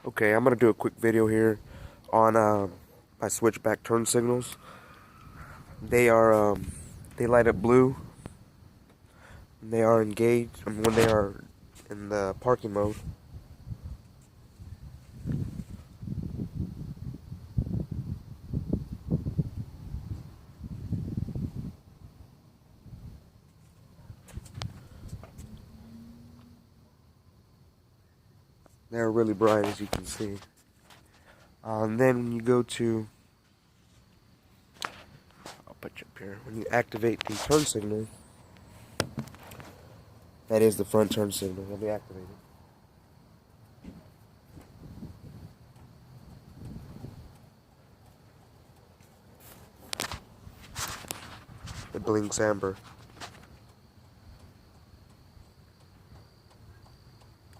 Okay, I'm gonna do a quick video here on my switchback turn signals. They are they light up blue when they are engaged, when they are in the parking mode. They're really bright, as you can see. And then when you go to, I'll put you up here. When you activate the turn signal, that is the front turn signal. Let me activate it. It blinks amber.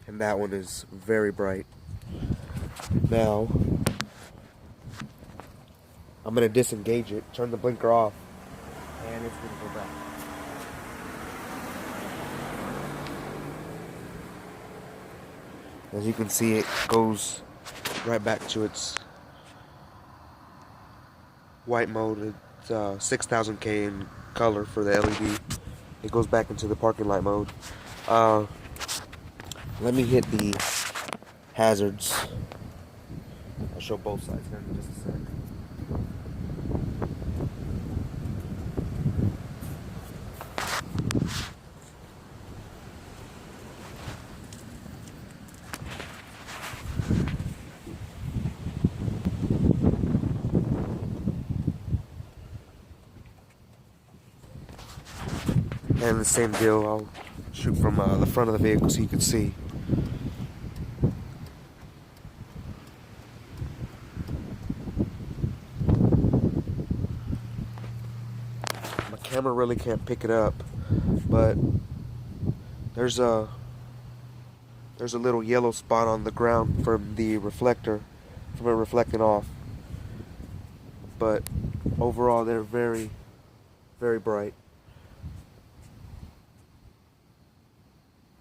And that one is very bright. Now, I'm going to disengage it, turn the blinker off, and it's going to go back. As you can see, it goes right back to its white mode. It's 6000K in color for the LED. It goes back into the parking light mode. Let me hit the hazards. I'll show both sides here in just a sec. And the same deal, I'll shoot from the front of the vehicle so you can see. My camera really can't pick it up, but there's a little yellow spot on the ground from the reflector, from it reflecting off. But overall, they're very, very bright.